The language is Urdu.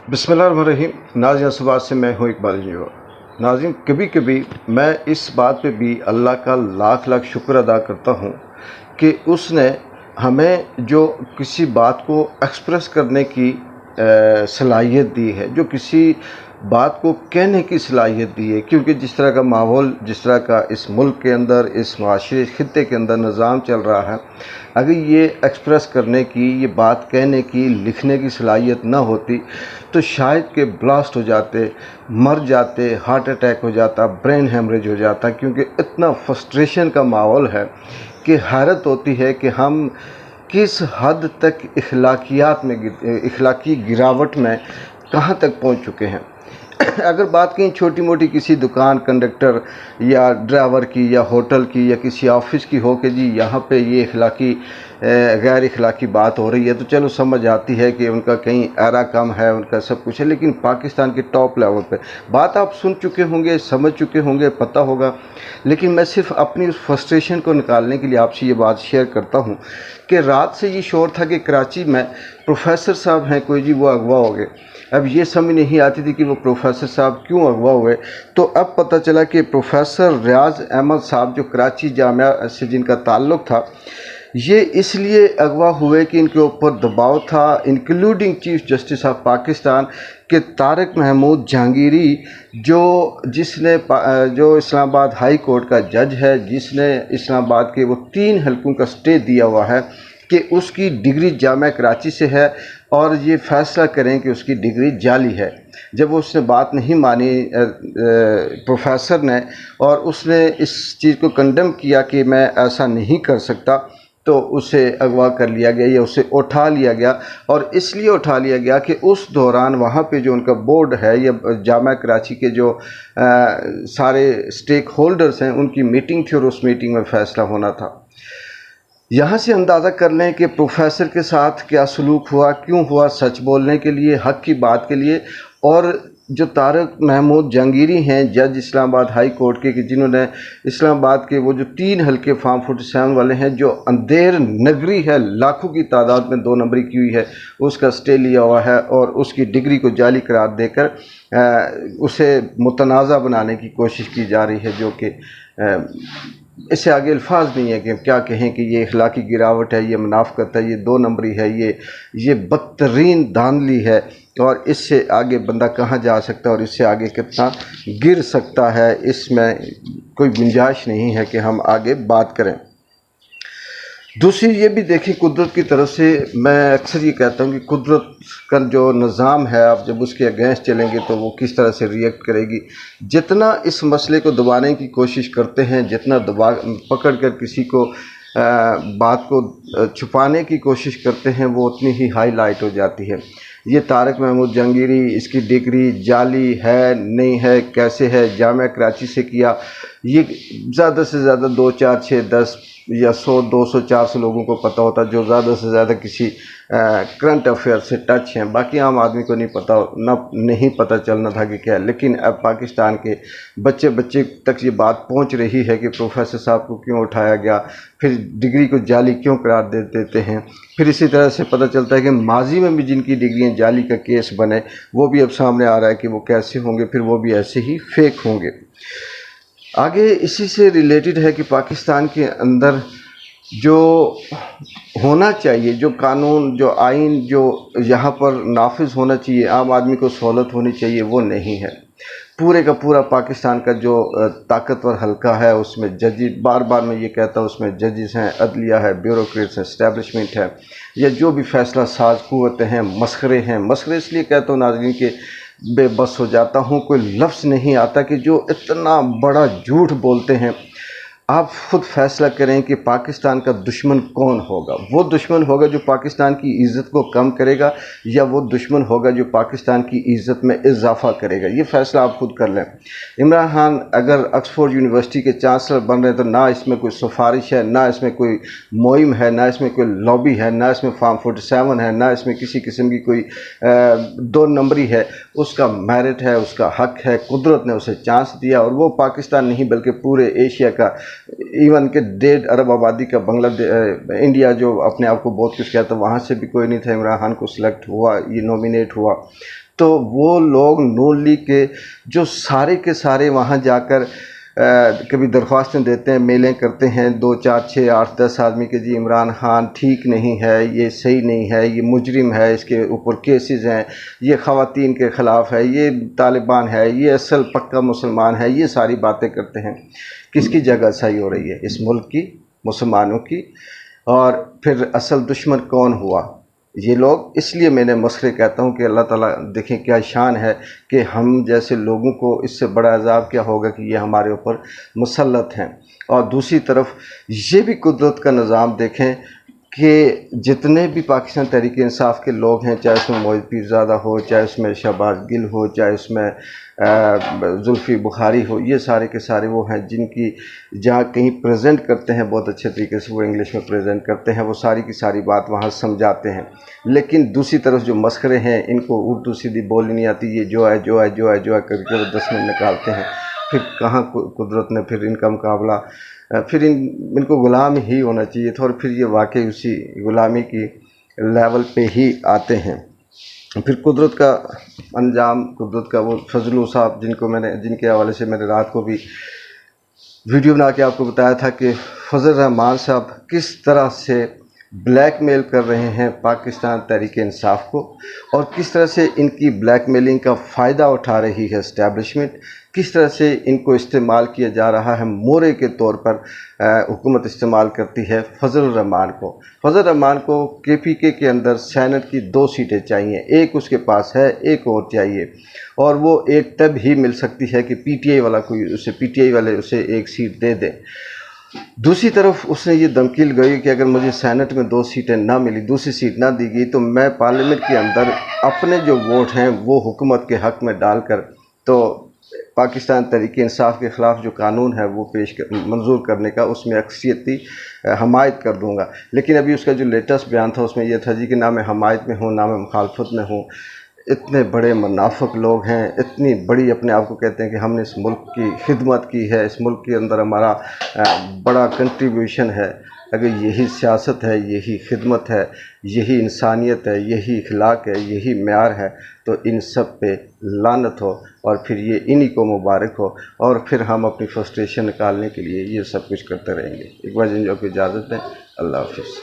بسم اللہ الرحمن الرحیم۔ ناظرین صبح سے میں ہوں اقبال جو ناظرین، کبھی کبھی میں اس بات پہ بھی اللہ کا لاکھ لاکھ شکر ادا کرتا ہوں کہ اس نے ہمیں جو کسی بات کو ایکسپریس کرنے کی صلاحیت دی ہے، جو کسی بات کو کہنے کی صلاحیت دی ہے، کیونکہ جس طرح کا ماحول، جس طرح کا اس ملک کے اندر، اس معاشرے خطے کے اندر نظام چل رہا ہے، اگر یہ ایکسپریس کرنے کی، یہ بات کہنے کی، لکھنے کی صلاحیت نہ ہوتی تو شاید کہ بلاسٹ ہو جاتے، مر جاتے، ہارٹ اٹیک ہو جاتا، برین ہیمریج ہو جاتا، کیونکہ اتنا فرسٹریشن کا ماحول ہے کہ حیرت ہوتی ہے کہ ہم کس حد تک اخلاقی گراوٹ میں کہاں تک پہنچ چکے ہیں۔ اگر بات کہیں چھوٹی موٹی کسی دکان کنڈکٹر یا ڈرائیور کی یا ہوٹل کی یا کسی آفس کی ہو کہ جی یہاں پہ یہ غیر اخلاقی بات ہو رہی ہے، تو چلو سمجھ آتی ہے کہ ان کا کہیں ایرا کم ہے، ان کا سب کچھ ہے، لیکن پاکستان کے ٹاپ لیول پہ بات آپ سن چکے ہوں گے، سمجھ چکے ہوں گے، پتہ ہوگا، لیکن میں صرف اپنی اس فرسٹریشن کو نکالنے کے لیے آپ سے یہ بات شیئر کرتا ہوں کہ رات سے یہ شور تھا کہ کراچی میں پروفیسر صاحب ہیں کوئی جی، وہ اغوا ہو گئے۔ اب یہ سمجھ نہیں آتی تھی کہ وہ پروفیسر صاحب کیوں اغوا ہوئے، تو اب پتہ چلا کہ پروفیسر ریاض احمد صاحب جو کراچی جامعہ سے جن کا تعلق تھا، یہ اس لیے اغوا ہوئے کہ ان کے اوپر دباؤ تھا، including chief justice of Pakistan کہ طارق محمود جہانگیری جو اسلام آباد ہائی کورٹ کا جج ہے، جس نے اسلام آباد کے وہ 3 حلقوں کا سٹے دیا ہوا ہے کہ اس کی ڈگری جامعہ کراچی سے ہے اور یہ فیصلہ کریں کہ اس کی ڈگری جعلی ہے۔ جب اس نے بات نہیں مانی پروفیسر نے، اور اس نے اس چیز کو کنڈم کیا کہ میں ایسا نہیں کر سکتا، تو اسے اغوا کر لیا گیا یا اسے اٹھا لیا گیا، اور اس لیے اٹھا لیا گیا کہ اس دوران وہاں پہ جو ان کا بورڈ ہے یا جامعہ کراچی کے جو سارے سٹیک ہولڈرز ہیں، ان کی میٹنگ تھی اور اس میٹنگ میں فیصلہ ہونا تھا۔ یہاں سے اندازہ کر لیں کہ پروفیسر کے ساتھ کیا سلوک ہوا، کیوں ہوا، سچ بولنے کے لیے، حق کی بات کے لیے۔ اور جو طارق محمود جہانگیری ہیں جج اسلام آباد ہائی کورٹ کے، کہ جنہوں نے اسلام آباد کے وہ جو 3 حلقے فارم 47 والے ہیں، جو اندھیر نگری ہے، لاکھوں کی تعداد میں 2 نمبری کی ہوئی ہے، اس کا سٹے لیا ہوا ہے اور اس کی ڈگری کو جعلی قرار دے کر اسے متنازع بنانے کی کوشش کی جا رہی ہے، جو کہ اس سے آگے الفاظ نہیں ہے کہ کیا کہیں کہ یہ اخلاقی گراوٹ ہے، یہ منافقت ہے، یہ 2 نمبری ہے، یہ بدترین دھاندلی ہے، اور اس سے آگے بندہ کہاں جا سکتا ہے اور اس سے آگے کتنا گر سکتا ہے، اس میں کوئی گنجائش نہیں ہے کہ ہم آگے بات کریں۔ دوسری یہ بھی دیکھیں، قدرت کی طرف سے میں اکثر یہ کہتا ہوں کہ قدرت کا جو نظام ہے، آپ جب اس کے اگینسٹ چلیں گے تو وہ کس طرح سے ریئیکٹ کرے گی۔ جتنا اس مسئلے کو دبانے کی کوشش کرتے ہیں، جتنا پکڑ کر کسی کو بات کو چھپانے کی کوشش کرتے ہیں، وہ اتنی ہی ہائی لائٹ ہو جاتی ہے۔ یہ طارق محمود جہانگیری، اس کی ڈگری جعلی ہے نہیں ہے، کیسے ہے، جامعہ کراچی سے کیا، یہ زیادہ سے زیادہ 2 4 6 10 یا 100 200 400 لوگوں کو پتہ ہوتا، جو زیادہ سے زیادہ کسی کرنٹ افیئر سے ٹچ ہیں، باقی عام آدمی کو نہیں پتہ چلنا تھا کہ کیا ہے۔ لیکن اب پاکستان کے بچے تک یہ بات پہنچ رہی ہے کہ پروفیسر صاحب کو کیوں اٹھایا گیا، پھر ڈگری کو جعلی کیوں قرار دیتے ہیں۔ پھر اسی طرح سے پتہ چلتا ہے کہ ماضی میں بھی جن کی ڈگریاں جعلی کا کیس بنے، وہ بھی اب سامنے آ رہا ہے کہ وہ کیسے ہوں گے، پھر وہ بھی ایسے ہی فیک ہوں گے۔ آگے اسی سے ریلیٹڈ ہے کہ پاکستان کے اندر جو ہونا چاہیے، جو قانون، جو آئین، جو یہاں پر نافذ ہونا چاہیے، عام آدمی کو سہولت ہونی چاہیے، وہ نہیں ہے۔ پورے کا پورا پاکستان کا جو طاقتور حلقہ ہے، اس میں ججز، بار بار میں یہ کہتا ہوں، اس میں ججز ہیں، عدلیہ ہے، بیوروکریٹس ہیں، اسٹیبلشمنٹ ہے، یا جو بھی فیصلہ ساز قوتیں ہیں، مسخرے ہیں۔ مسخرے اس لیے کہتا ہوں ناظرین کہ بے بس ہو جاتا ہوں، کوئی لفظ نہیں آتا کہ جو اتنا بڑا جھوٹ بولتے ہیں۔ آپ خود فیصلہ کریں کہ پاکستان کا دشمن کون ہوگا۔ وہ دشمن ہوگا جو پاکستان کی عزت کو کم کرے گا، یا وہ دشمن ہوگا جو پاکستان کی عزت میں اضافہ کرے گا۔ یہ فیصلہ آپ خود کر لیں۔ عمران خان اگر آکسفورڈ یونیورسٹی کے چانسلر بن رہے ہیں تو نہ اس میں کوئی سفارش ہے، نہ اس میں کوئی مہم ہے، نہ اس میں کوئی لابی ہے، نہ اس میں فارم 47 ہے، نہ اس میں کسی قسم کی کوئی 2 نمبری ہے۔ اس کا میرٹ ہے، اس کا حق ہے، قدرت نے اسے چانس دیا، اور وہ پاکستان نہیں بلکہ پورے ایشیا کا، ایون کہ 1.5 ارب آبادی کا انڈیا جو اپنے آپ کو بہت کچھ کہتا ہے، وہاں سے بھی کوئی نہیں تھا، عمران خان کو سلیکٹ ہوا، یہ نومینیٹ ہوا۔ تو وہ لوگ نون لیگ کے جو سارے کے سارے وہاں جا کر کبھی درخواستیں دیتے ہیں، میلیں کرتے ہیں 2 4 6 8 10 آدمی کے جی عمران خان ٹھیک نہیں ہے، یہ صحیح نہیں ہے، یہ مجرم ہے، اس کے اوپر کیسز ہیں، یہ خواتین کے خلاف ہے، یہ طالبان ہے، یہ اصل پکا مسلمان ہے، یہ ساری باتیں کرتے ہیں۔ کس کی جگہ صحیح ہو رہی ہے؟ اس ملک کی، مسلمانوں کی۔ اور پھر اصل دشمن کون ہوا؟ یہ لوگ۔ اس لیے میں نے مسخرے کہتا ہوں کہ اللہ تعالیٰ دیکھیں کیا شان ہے کہ ہم جیسے لوگوں کو اس سے بڑا عذاب کیا ہوگا کہ یہ ہمارے اوپر مسلط ہیں۔ اور دوسری طرف یہ بھی قدرت کا نظام دیکھیں کہ جتنے بھی پاکستان تحریک انصاف کے لوگ ہیں، چاہے اس میں موحد پیرزادہ ہو، چاہے اس میں شہباز گل ہو، چاہے اس میں زلفی بخاری ہو، یہ سارے کے سارے وہ ہیں جن کی جہاں کہیں پریزنٹ کرتے ہیں بہت اچھے طریقے سے، وہ انگلش میں پریزنٹ کرتے ہیں، وہ ساری کی ساری بات وہاں سمجھاتے ہیں۔ لیکن دوسری طرف جو مسخرے ہیں، ان کو اردو سیدھی بولنی نہیں آتی، یہ جو ہے جو ہے جو ہے جو ہے کر کے 10 منٹ نکالتے ہیں۔ پھر کہاں قدرت نے پھر ان کا مقابلہ، پھر ان کو غلام ہی ہونا چاہیے تھا، اور پھر یہ واقعی اسی غلامی کی لیول پہ ہی آتے ہیں۔ پھر قدرت کا انجام، قدرت کا وہ فضلو صاحب جن کے حوالے سے میں نے رات کو بھی ویڈیو بنا کے آپ کو بتایا تھا کہ فضل الرحمان صاحب کس طرح سے بلیک میل کر رہے ہیں پاکستان تحریک انصاف کو، اور کس طرح سے ان کی بلیک میلنگ کا فائدہ اٹھا رہی ہے اسٹیبلشمنٹ، کس طرح سے ان کو استعمال کیا جا رہا ہے، مورے کے طور پر حکومت استعمال کرتی ہے فضل الرحمان کو۔ فضل الرحمان کو کے پی کے اندر سینٹ کی 2 سیٹیں چاہیے، ایک اس کے پاس ہے، ایک اور چاہیے، اور وہ ایک تب ہی مل سکتی ہے کہ پی ٹی آئی والے اسے ایک سیٹ دے دیں۔ دوسری طرف اس نے یہ دھمکی لگائی کہ اگر مجھے سینٹ میں 2 سیٹیں نہ ملی، دوسری سیٹ نہ دی گئی، تو میں پارلیمنٹ کے اندر اپنے جو ووٹ ہیں وہ حکومت کے حق میں ڈال کر تو پاکستان تحریک انصاف کے خلاف جو قانون ہے وہ منظور کرنے کا اس میں اکثریتی حمایت کر دوں گا۔ لیکن ابھی اس کا جو لیٹسٹ بیان تھا اس میں یہ تھا جی کہ نہ میں حمایت میں ہوں نہ میں مخالفت میں ہوں۔ اتنے بڑے منافق لوگ ہیں، اتنی بڑی اپنے آپ کو کہتے ہیں کہ ہم نے اس ملک کی خدمت کی ہے، اس ملک کے اندر ہمارا بڑا کنٹریبیوشن ہے۔ اگر یہی سیاست ہے، یہی خدمت ہے، یہی انسانیت ہے، یہی اخلاق ہے، یہی معیار ہے، تو ان سب پہ لعنت ہو، اور پھر یہ انہی کو مبارک ہو، اور پھر ہم اپنی فرسٹریشن نکالنے کے لیے یہ سب کچھ کرتے رہیں گے۔ ایک بار جن کو اجازت دیں، اللہ حافظ۔